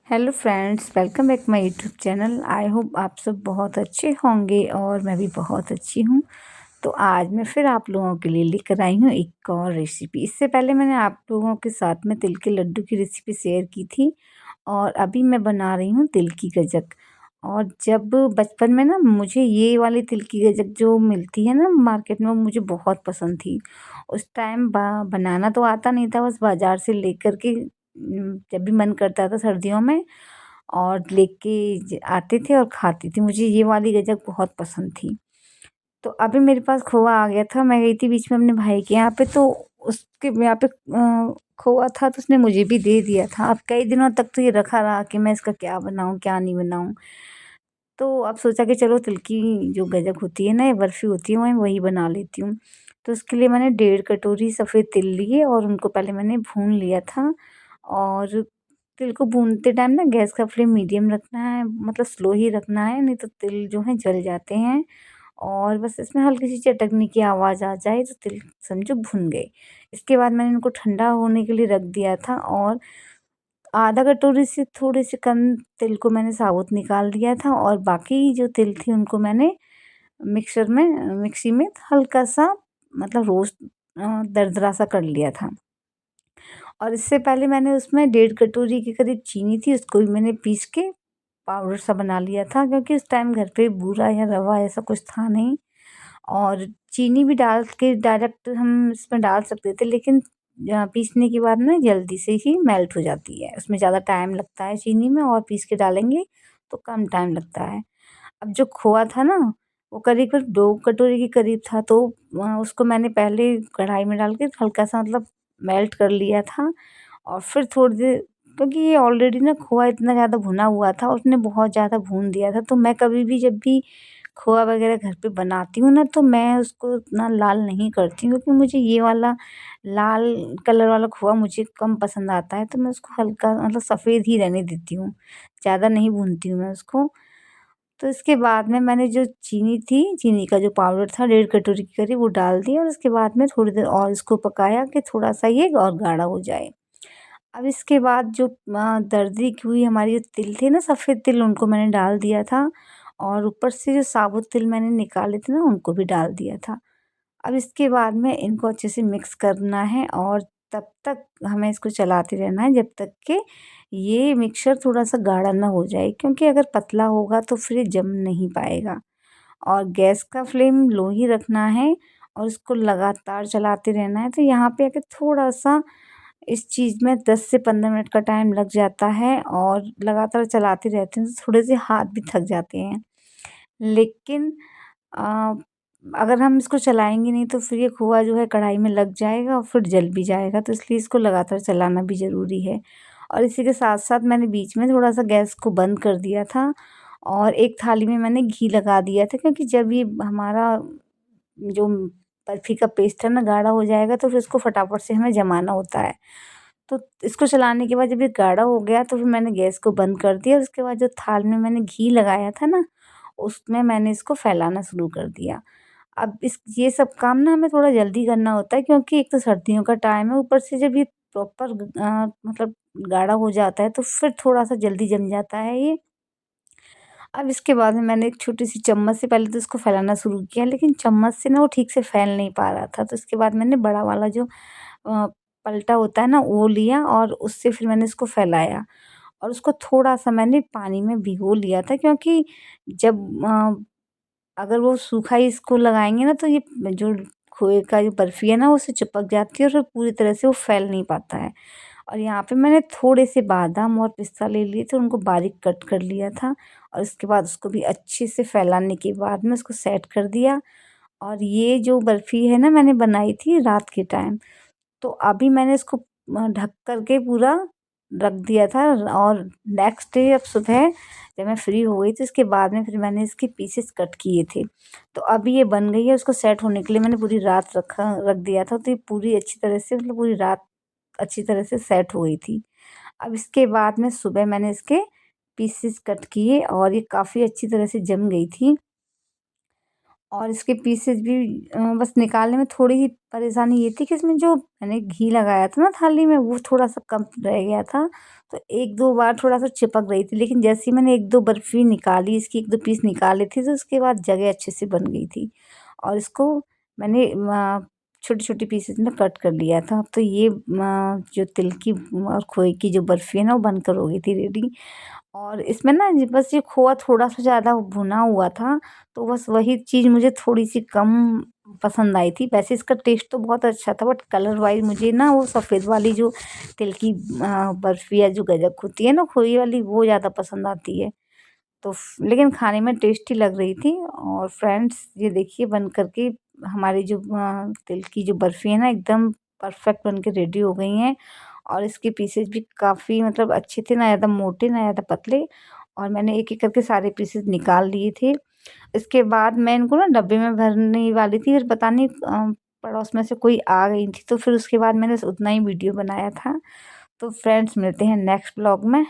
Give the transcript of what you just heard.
Hello friends, welcome back my YouTube channel. I hope आप सब बहुत अच्छे होंगे और मैं भी बहुत अच्छी हूँ। तो आज मैं फिर आप लोगों के लिए लेकर आई हूँ एक और रेसिपी। इससे पहले मैंने आप लोगों के साथ में तिल के लड्डू की रेसिपी शेयर की थी और अभी मैं बना रही हूँ तिल की गजक। और जब बचपन में ना मुझे ये वाली तिल की गजक जो मिलती है ना मार्केट में, वो मुझे बहुत पसंद थी। उस टाइम बनाना तो आता नहीं था, बस बाज़ार से लेकर के जब भी मन करता था सर्दियों में और लेके आते थे और खाती थी। मुझे ये वाली गजक बहुत पसंद थी। तो अभी मेरे पास खोआ आ गया था। मैं गई थी बीच में अपने भाई के यहाँ पे, तो उसके यहाँ पे खोआ था तो उसने मुझे भी दे दिया था। अब कई दिनों तक तो ये रखा रहा कि मैं इसका क्या बनाऊँ क्या नहीं बनाऊँ। तो अब सोचा कि चलो तिल की जो गजक होती है ना, ये बर्फ़ी होती है, मैं वही बना लेती हूँ। तो उसके लिए मैंने 1.5 कटोरी सफ़ेद तिल लिए और उनको पहले मैंने भून लिया था। और तिल को भूनते टाइम ना गैस का फ्लेम मीडियम रखना है, मतलब स्लो ही रखना है, नहीं तो तिल जो हैं जल जाते हैं। और बस इसमें हल्की सी चटकने की आवाज़ आ जाए तो तिल समझो भुन गए। इसके बाद मैंने इनको ठंडा होने के लिए रख दिया था और आधा कटोरी से थोड़े से कम तिल को मैंने साबुत निकाल दिया था और बाकी जो तिल थी उनको मैंने मिक्सी में हल्का सा, मतलब रोस्ट दरदरा सा कर लिया था। और इससे पहले मैंने उसमें 1.5 कटोरी के करीब चीनी थी, उसको भी मैंने पीस के पाउडर सा बना लिया था, क्योंकि उस टाइम घर पे बूरा या रवा ऐसा कुछ था नहीं। और चीनी भी डाल के डायरेक्ट हम इसमें डाल सकते थे, लेकिन पीसने के बाद ना जल्दी से ही मेल्ट हो जाती है, उसमें ज़्यादा टाइम लगता है चीनी में, और पीस के डालेंगे तो कम टाइम लगता है। अब जो खोआ था ना, वो करीब 2 कटोरी के करीब था, तो उसको मैंने पहले कढ़ाई में डाल के हल्का सा, मतलब मेल्ट कर लिया था। और फिर थोड़ी देर, क्योंकि ये ऑलरेडी ना खोआ इतना ज़्यादा भुना हुआ था, उसने बहुत ज़्यादा भून दिया था, तो मैं कभी भी जब भी खोआ वगैरह घर पे बनाती हूँ ना, तो मैं उसको इतना लाल नहीं करती हूँ, क्योंकि मुझे ये वाला लाल कलर वाला खोआ मुझे कम पसंद आता है। तो मैं उसको हल्का, मतलब सफ़ेद ही रहने देती हूँ, ज़्यादा नहीं भूनती हूँ मैं उसको। तो इसके बाद में मैंने जो चीनी थी, चीनी का जो पाउडर था 1.5 कटोरी के करीब, वो डाल दिया और उसके बाद में थोड़ी देर और इसको पकाया कि थोड़ा-सा ये और गाढ़ा हो जाए। अब इसके बाद जो दरदरी की हुई हमारी जो तिल थे ना, सफ़ेद तिल, उनको मैंने डाल दिया था और ऊपर से जो साबुत तिल मैंने निकाले थे ना, उनको भी डाल दिया था। अब इसके बाद में इनको अच्छे से मिक्स करना है और तब तक हमें इसको चलाते रहना है जब तक कि ये मिक्सचर थोड़ा-सा गाढ़ा ना हो जाए, क्योंकि अगर पतला होगा तो फिर ये जम नहीं पाएगा। और गैस का फ्लेम लो ही रखना है और इसको लगातार चलाते रहना है। तो यहाँ पे आके थोड़ा-सा इस चीज़ में 10 से 15 मिनट का टाइम लग जाता है और लगातार चलाते रहते हैं तो थोड़े से हाथ भी थक जाते हैं। लेकिन अ, अगर हम इसको चलाएँगे नहीं तो फिर ये खोआ जो है कढ़ाई में लग जाएगा और फिर जल भी जाएगा, तो इसलिए इसको लगातार चलाना भी ज़रूरी है। और इसी के साथ-साथ मैंने बीच में थोड़ा-सा गैस को बंद कर दिया था और एक थाली में मैंने घी लगा दिया था, क्योंकि जब ये हमारा जो बर्फ़ी का पेस्ट है ना गाढ़ा हो जाएगा, तो फिर उसको फटाफट से हमें जमाना होता है। तो इसको चलाने के बाद जब ये गाढ़ा हो गया तो फिर मैंने गैस को बंद कर दिया और उसके बाद जो थाल में मैंने घी लगाया था ना, उसमें मैंने इसको फैलाना शुरू कर दिया। अब इस ये सब काम ना हमें थोड़ा जल्दी करना होता है, क्योंकि एक तो सर्दियों का टाइम है, ऊपर से जब ये प्रॉपर मतलब गाढ़ा हो जाता है तो फिर थोड़ा-सा जल्दी जम जाता है ये। अब इसके बाद में मैंने एक छोटी-सी चम्मच से पहले तो इसको फैलाना शुरू किया, लेकिन चम्मच से ना वो ठीक से फैल नहीं पा रहा था। तो इसके बाद मैंने बड़ा वाला जो पलटा होता है ना, वो लिया और उससे फिर मैंने इसको फैलाया और उसको थोड़ा-सा मैंने पानी में भिगो लिया था, क्योंकि जब अगर वो सूखा ही इसको लगाएँगे ना, तो ये जो खोए का जो बर्फ़ी है ना, वो उससे चिपक जाती है और फिर पूरी तरह से वो फैल नहीं पाता है। और यहाँ पे मैंने थोड़े से बादाम और पिस्ता ले लिए थे, उनको बारीक कट कर लिया था और उसके बाद उसको भी अच्छे से फैलाने के बाद में उसको सेट कर दिया। और ये जो बर्फ़ी है ना, मैंने बनाई थी रात के टाइम, तो अभी मैंने इसको ढक कर के पूरा रख दिया था। और नेक्स्ट डे अब सुबह जब मैं फ्री हो गई, तो इसके बाद में फिर मैंने इसके पीसेस कट किए थे। तो अभी ये बन गई है, उसको सेट होने के लिए मैंने पूरी रात रख दिया था, तो ये पूरी अच्छी तरह से, मतलब पूरी रात अच्छी तरह से सेट हो गई थी। अब इसके बाद में सुबह मैंने इसके पीसेस कट किए और ये काफ़ी अच्छी तरह से जम गई थी। और इसके पीसेस भी बस निकालने में थोड़ी ही परेशानी ये थी कि इसमें जो मैंने घी लगाया था ना थाली में, वो थोड़ा-सा कम रह गया था। तो 1-2 बार थोड़ा-सा चिपक रही थी, लेकिन जैसे ही मैंने 1-2 बर्फ़ी निकाली, इसकी 1-2 पीस निकाले थे, तो उसके बाद जगह अच्छे से बन गई थी। और इसको मैंने छोटी-छोटी पीसेस में कट कर लिया था। तो ये जो तिल की और खोए की जो बर्फ़ी है ना, वो बनकर हो गई थी रेडी। और इसमें ना बस ये खोआ थोड़ा-सा ज़्यादा भुना हुआ था, तो बस वही चीज़ मुझे थोड़ी-सी कम पसंद आई थी। वैसे इसका टेस्ट तो बहुत अच्छा था, बट कलर वाइज़ मुझे ना वो सफ़ेद वाली जो तिल की बर्फ़ी या जो गज्जक होती है ना खोए वाली, वो ज़्यादा पसंद आती है। तो फ लेकिन खाने में टेस्टी लग रही थी। और फ्रेंड्स, ये देखिए बन कर के हमारी जो तिल की जो बर्फ़ी है ना, एकदम परफ़ेक्ट बन के रेडी हो गई हैं। और इसके पीसेस भी काफ़ी मतलब अच्छे थे, ना ज़्यादा मोटे ना ज़्यादा पतले। और मैंने एक-एक करके सारे पीसेस निकाल लिए थे। इसके बाद मैं इनको ना डब्बे में भरने वाली थी, फिर पता नहीं पड़ोस में से कोई आ गई थी, तो फिर उसके बाद मैंने उतना ही वीडियो बनाया था। तो फ्रेंड्स, मिलते हैं नेक्स्ट व्लॉग में।